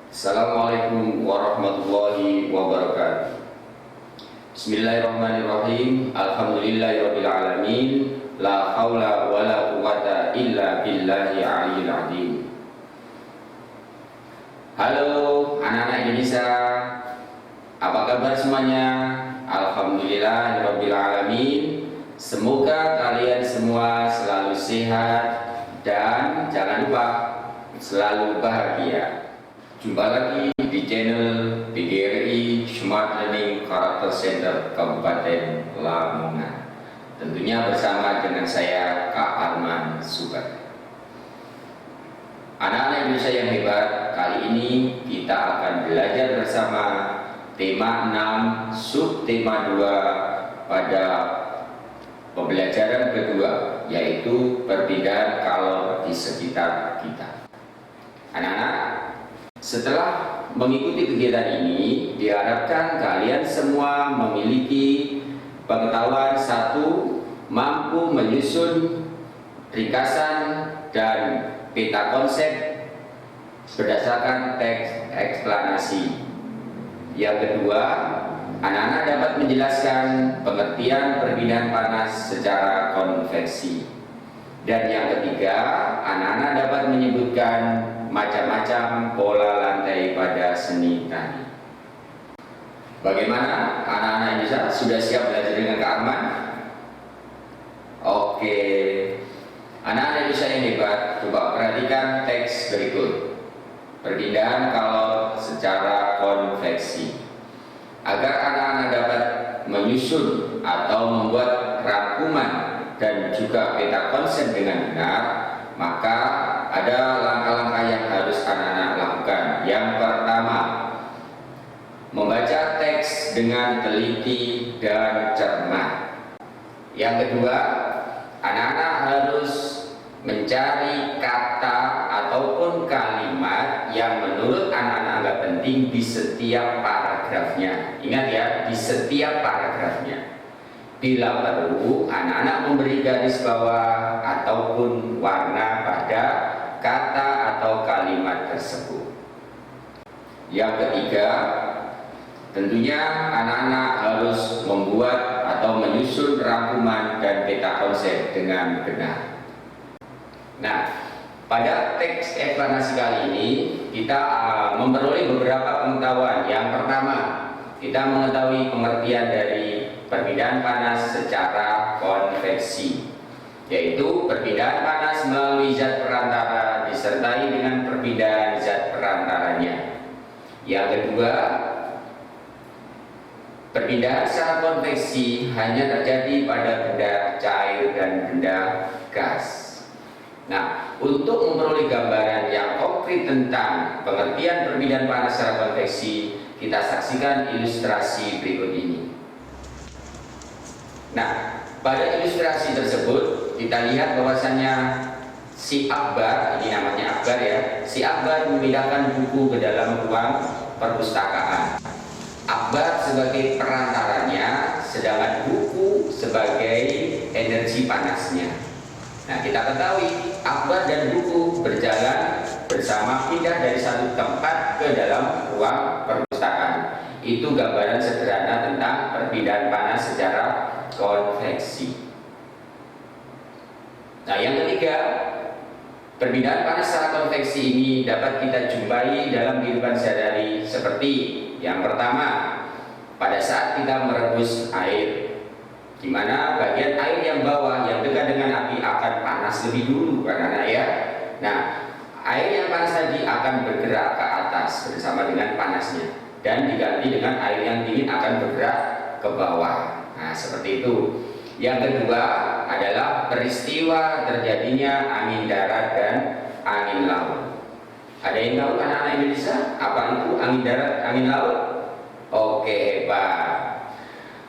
Assalamualaikum warahmatullahi wabarakatuh. Bismillahirrahmanirrahim. Alhamdulillahirabbil alamin. La haula wala quwata illa billahi aliyil azim. Halo anak-anak Indonesia, apa kabar semuanya? Alhamdulillahirabbil alamin. Semoga kalian semua selalu sehat dan jangan lupa selalu bahagia. Jumpa lagi di channel PGRI Smart Learning Karakter Center Kabupaten Lamongan. Tentunya bersama dengan saya Kak Arman Subar. Anak-anak Indonesia yang hebat, kali ini kita akan belajar bersama tema 6 subtema 2 pada pembelajaran kedua, yaitu perpindahan kalor di sekitar kita. Anak-anak, setelah mengikuti kegiatan ini, diharapkan kalian semua memiliki pengetahuan satu, mampu menyusun ringkasan dan peta konsep berdasarkan teks eksplanasi. Yang kedua, anak-anak dapat menjelaskan pengertian perpindahan panas secara konveksi. Dan yang ketiga, anak-anak dapat menyebutkan macam-macam pola lantai pada seni tadi. Bagaimana anak-anak Indonesia? Sudah siap belajar dengan Kak Arman? Oke. Anak-anak Indonesia yang hebat, coba perhatikan teks berikut. Perpindahan kalor secara konveksi. Agar anak-anak dapat menyusun atau membuat rangkuman dan juga peta konsep dengan benar, maka ada langkah-langkah yang harus anak-anak lakukan. Yang pertama, membaca teks dengan teliti dan cermat. Yang kedua, anak-anak harus mencari kata ataupun kalimat yang menurut anak-anak anggap penting di setiap paragrafnya. Ingat ya, di setiap paragrafnya. Bila perlu, anak-anak memberi garis bawah ataupun warna pada kata atau kalimat tersebut. Yang ketiga, tentunya anak-anak harus membuat atau menyusun rangkuman dan peta konsep dengan benar. Nah, pada teks eksplanasi kali ini kita memperoleh beberapa pengetahuan. Yang pertama, kita mengetahui pengertian dari perpindahan panas secara konveksi, yaitu perpindahan panas melalui zat perantara disertai dengan perpindahan zat perantaranya. Yang kedua, perpindahan secara konveksi hanya terjadi pada benda cair dan benda gas. Nah, untuk memperoleh gambaran yang konkret tentang pengertian perpindahan panas secara konveksi, kita saksikan ilustrasi berikut ini. Nah, pada ilustrasi tersebut kita lihat bahwasannya si Akbar, ini namanya Akbar ya, si Akbar memindahkan buku ke dalam ruang perpustakaan. Akbar sebagai perantaranya, sedangkan buku sebagai energi panasnya. Nah, kita ketahui Akbar dan buku berjalan bersama pindah dari satu tempat ke dalam ruang perpustakaan. Itu gambaran sederhana tentang perpindahan panas secara konveksi. Nah, yang ketiga, perpindahan panas secara konveksi ini dapat kita jumpai dalam kehidupan sehari-hari seperti yang pertama, pada saat kita merebus air, di mana bagian air yang bawah yang dekat dengan api akan panas lebih dulu, kan ya. Nah, air yang panas tadi akan bergerak ke atas bersama dengan panasnya dan diganti dengan air yang dingin akan bergerak ke bawah. Nah, seperti itu. Yang kedua adalah peristiwa terjadinya angin darat dan angin laut. Ada yang tahu anak-anak Indonesia apa itu angin darat, angin laut? Oke, hebat.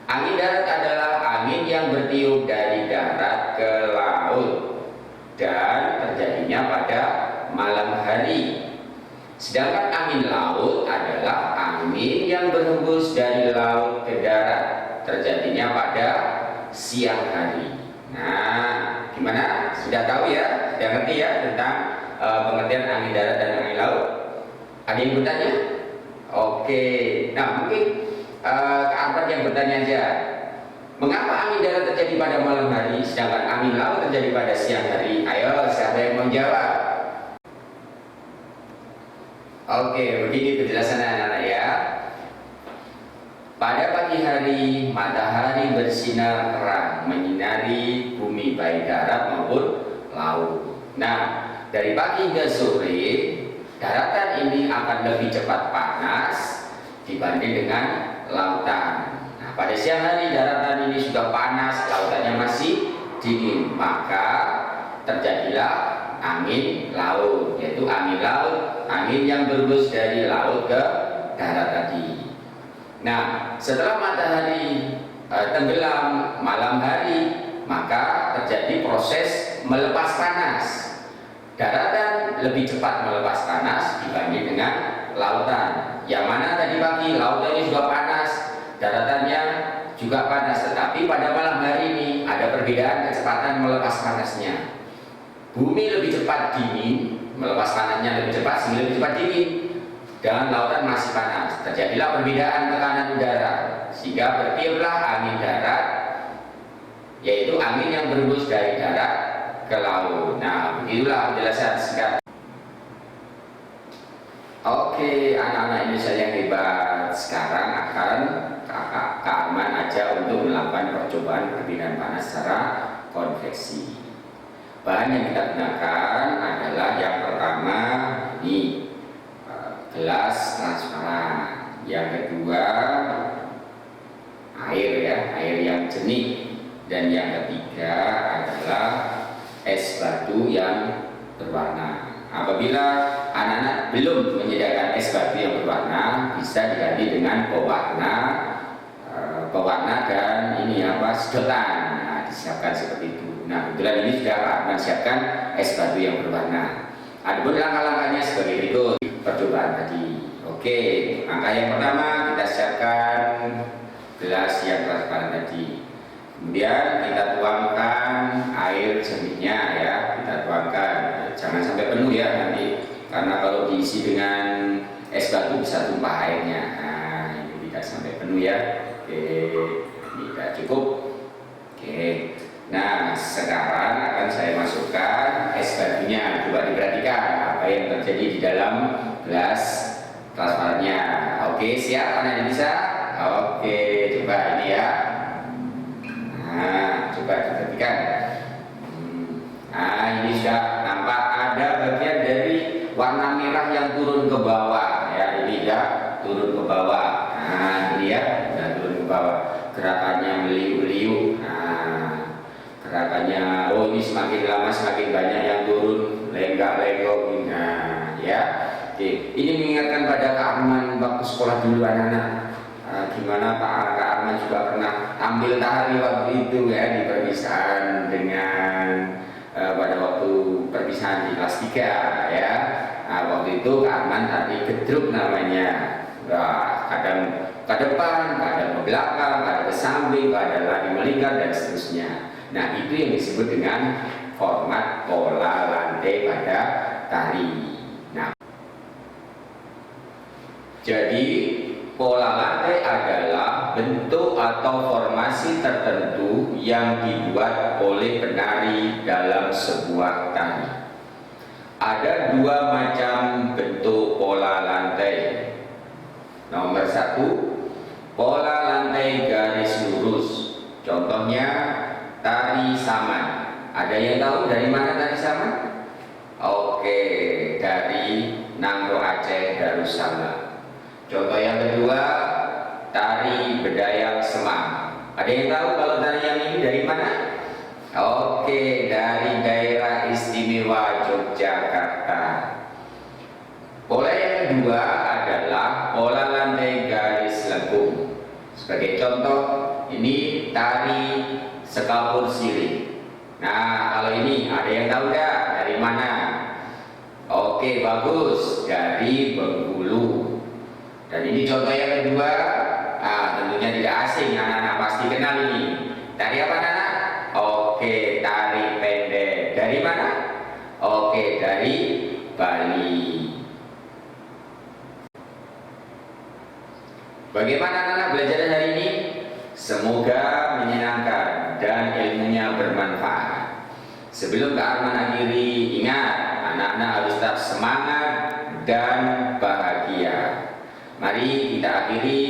Angin darat adalah angin yang bertiup dari darat ke laut dan terjadinya pada malam hari. Sedangkan angin laut adalah angin yang berhembus dari laut ke darat, terjadinya pada siang hari. Nah, gimana? Sudah tahu ya? Sudah ngerti ya tentang pengertian angin darat dan angin laut? Ada Ada yang bertanya? Oke. Nah, mungkin Kak Arman yang bertanya aja. Mengapa angin darat terjadi pada malam hari, sedangkan angin laut terjadi pada siang hari? Ayo, siapa yang mau jawab? Oke, begini penjelasan anak-anak ya. Pada pagi hari, matahari bersinar terang menyinari bumi baik darat maupun laut. Nah, dari pagi hingga sore, daratan ini akan lebih cepat panas dibanding dengan lautan. Nah, pada siang hari daratan ini sudah panas, lautannya masih dingin, maka terjadilah angin laut, yaitu angin laut, angin yang berhembus dari laut ke darat tadi. Nah, setelah matahari tenggelam malam hari, maka terjadi proses melepas panas. Daratan lebih cepat melepas panas dibanding dengan lautan. Yang mana tadi pagi lautannya juga panas, daratannya juga panas, tetapi pada malam hari ini ada perbedaan kecepatan melepas panasnya. Bumi lebih cepat dingin, melepas panasnya lebih cepat sehingga lebih cepat dingin. Dan lautan masih panas, terjadilah perbedaan tekanan udara sehingga bertiuplah angin darat, yaitu angin yang berhembus dari darat ke laut. Nah, begitulah penjelasan singkat. Oke, anak-anak Indonesia yang hebat, sekarang akan Kak Arman aja untuk melakukan percobaan perbedaan panas secara konveksi. Bahan yang kita gunakan adalah yang pertama ini, gelas transparan. Yang kedua air ya, air yang jernih. Dan yang ketiga adalah es batu yang berwarna. Apabila anak-anak belum menyediakan es batu yang berwarna, bisa diganti dengan pewarna dan ini apa, sedotan. Nah, disiapkan seperti itu. Nah, kebetulan ini sudah Arman siapkan es batu yang berwarna. Adapun langkah-langkahnya sebagai berikut percobaan tadi. Oke, langkah yang pertama kita siapkan gelas yang transparan tadi. Kemudian kita tuangkan air jernihnya ya, kita tuangkan. Jangan sampai penuh ya nanti, karena kalau diisi dengan es batu bisa tumpah airnya. Nah, ini tidak sampai penuh ya. Oke, ini sudah cukup. Oke. Nah, sekarang akan saya masukkan es batunya. Coba diperhatikan apa yang terjadi di dalam gelas transparannya. Oke, siap anak bisa? Oke, coba ini ya. Nah, coba diperhatikan. Nah, ini sudah nampak ada bagian dari warna merah yang turun ke bawah ya. Ini ya, turun ke bawah. Nah, ini ya, sudah turun ke bawah. Gerakannya meliuk-liuk. Nah, gerakannya, oh ini semakin lama semakin banyak yang turun, lenggak-lenggok. Nah, ya. Oke, ini mengingatkan pada Kak Arman waktu sekolah dulu anak-anak. Gimana Kak Arman juga pernah ambil tari waktu itu ya, di perpisahan dengan pada waktu perpisahan di kelas 3 ya. Nah, waktu itu Kak Arman tadi gedruk namanya. Wah, kadang ke depan, kadang ke belakang, kadang ke samping, kadang lagi melingkar dan seterusnya. Nah, itu yang disebut dengan format pola lantai pada tari. Nah, jadi pola lantai adalah bentuk atau formasi tertentu yang dibuat oleh penari dalam sebuah tari. Ada dua macam bentuk pola lantai. Nomor satu, pola lantai garis lurus. Contohnya tari saman. Ada yang tahu dari mana tari saman? Oke, dari Nangro Aceh Darussalam. Contoh yang kedua, tari Bedayang Semang. Ada yang tahu kalau tari yang ini dari mana? Oke, dari daerah istimewa Yogyakarta. Pola yang kedua adalah pola lantai garis lengkung. Sebagai contoh, ini tari Sekapur Sirih. Nah, kalau ini ada yang tahu nggak dari mana? Oke, bagus, dari Bengkulu. Dan ini contoh yang kedua. Nah, tentunya tidak asing, anak-anak pasti kenal ini. Tari apa anak? Oke, tari pendek. Dari mana? Oke, dari Bali. Bagaimana anak-anak belajar hari ini? Semoga menyenangkan dan ilmunya bermanfaat. Sebelum Kak Arman akhiri, ingat, anak-anak harus tetap semangat dan bahagia. Mari kita akhiri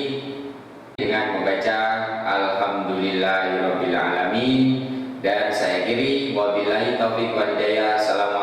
dengan membaca Alhamdulillahirabbil alamin, dan saya akhiri wabillahi taufiq wal hidayah. Assalamualaikum